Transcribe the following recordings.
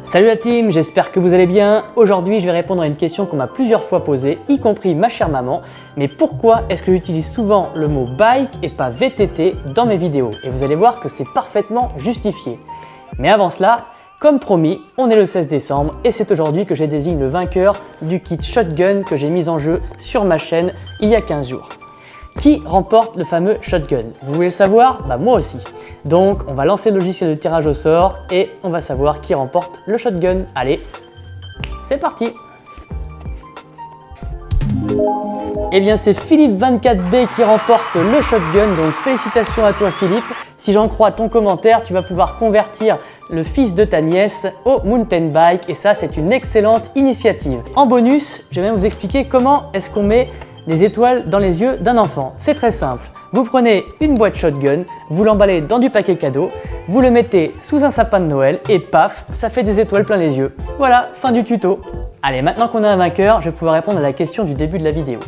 Salut la team, j'espère que vous allez bien. Aujourd'hui, je vais répondre à une question qu'on m'a plusieurs fois posée, y compris ma chère maman. Mais pourquoi est-ce que j'utilise souvent le mot bike et pas VTT dans mes vidéos? Et vous allez voir que c'est parfaitement justifié. Mais avant cela, comme promis, on est le 16 décembre et c'est aujourd'hui que je désigne le vainqueur du kit Shotgun que j'ai mis en jeu sur ma chaîne il y a 15 jours. Qui remporte le fameux Shotgun? Vous voulez le savoir? Bah moi aussi. Donc on va lancer le logiciel de tirage au sort et on va savoir qui remporte le Shotgun. Allez, c'est parti! Eh bien c'est Philippe24B qui remporte le Shotgun, donc félicitations à toi Philippe. Si j'en crois ton commentaire, tu vas pouvoir convertir le fils de ta nièce au mountain bike et ça c'est une excellente initiative. En bonus, je vais même vous expliquer comment est-ce qu'on met des étoiles dans les yeux d'un enfant. C'est très simple. Vous prenez une boîte Shotgun, vous l'emballez dans du paquet cadeau, vous le mettez sous un sapin de Noël et paf, ça fait des étoiles plein les yeux. Voilà, fin du tuto. Allez, maintenant qu'on a un vainqueur, je vais pouvoir répondre à la question du début de la vidéo.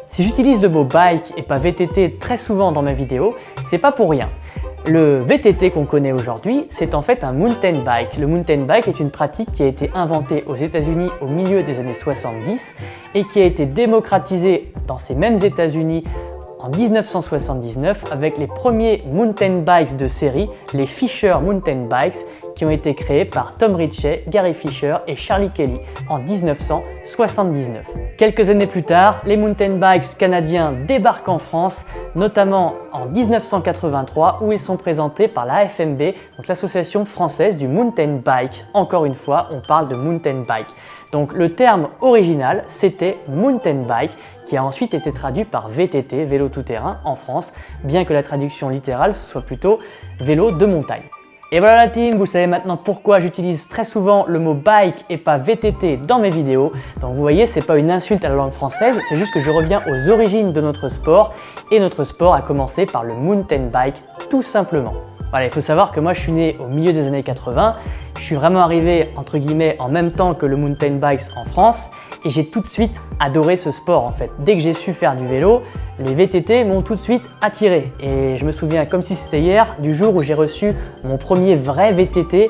Si j'utilise le mot bike et pas VTT très souvent dans mes vidéos, c'est pas pour rien. Le VTT qu'on connaît aujourd'hui, c'est en fait un mountain bike. Le mountain bike est une pratique qui a été inventée aux États-Unis au milieu des années 70 et qui a été démocratisée dans ces mêmes États-Unis en 1979 avec les premiers mountain bikes de série, les Fisher Mountain Bikes, qui ont été créés par Tom Ritchey, Gary Fisher et Charlie Kelly en 1979. Quelques années plus tard, les mountain bikes canadiens débarquent en France, notamment en 1983 où ils sont présentés par la AFMB, donc l'association française du mountain bike. Encore une fois, on parle de mountain bike. Donc le terme original, c'était mountain bike, qui a ensuite été traduit par VTT, vélo tout-terrain, en France, bien que la traduction littérale ce soit plutôt vélo de montagne. Et voilà la team, vous savez maintenant pourquoi j'utilise très souvent le mot bike et pas VTT dans mes vidéos. Donc vous voyez, c'est pas une insulte à la langue française, c'est juste que je reviens aux origines de notre sport et notre sport a commencé par le mountain bike tout simplement. Voilà, il faut savoir que moi je suis né au milieu des années 80, je suis vraiment arrivé entre guillemets en même temps que le mountain bikes en France et j'ai tout de suite adoré ce sport en fait. Dès que j'ai su faire du vélo, les VTT m'ont tout de suite attiré et je me souviens comme si c'était hier du jour où j'ai reçu mon premier vrai VTT.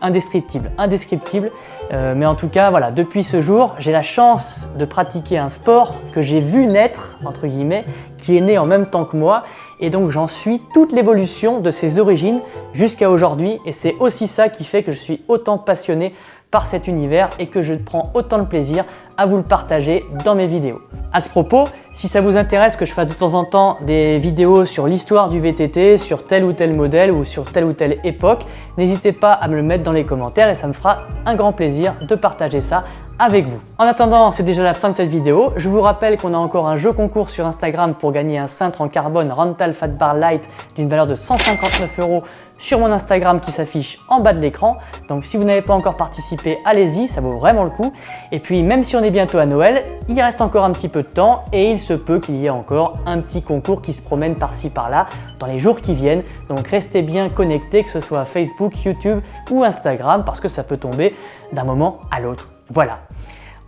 Indescriptible, mais en tout cas voilà, depuis ce jour j'ai la chance de pratiquer un sport que j'ai vu naître entre guillemets, qui est né en même temps que moi et donc j'en suis toute l'évolution de ses origines jusqu'à aujourd'hui et c'est aussi ça qui fait que je suis autant passionné par cet univers et que je prends autant de plaisir à vous le partager dans mes vidéos. À ce propos, si ça vous intéresse que je fasse de temps en temps des vidéos sur l'histoire du VTT, sur tel ou tel modèle ou sur telle ou telle époque, n'hésitez pas à me le mettre dans les commentaires et ça me fera un grand plaisir de partager ça avec vous. En attendant, c'est déjà la fin de cette vidéo. Je vous rappelle qu'on a encore un jeu concours sur Instagram pour gagner un cintre en carbone Rental Fat Bar Light d'une valeur de 159 € sur mon Instagram qui s'affiche en bas de l'écran. Donc si vous n'avez pas encore participé, allez-y, ça vaut vraiment le coup. Et puis même si on est bientôt à Noël, il reste encore un petit peu de temps et il se peut qu'il y ait encore un petit concours qui se promène par-ci par-là dans les jours qui viennent. Donc restez bien connectés, que ce soit Facebook, YouTube ou Instagram parce que ça peut tomber d'un moment à l'autre. Voilà.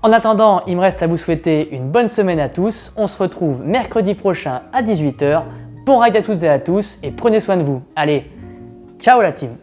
En attendant, il me reste à vous souhaiter une bonne semaine à tous. On se retrouve mercredi prochain à 18 h. Bon ride à toutes et à tous et prenez soin de vous. Allez, ciao la team!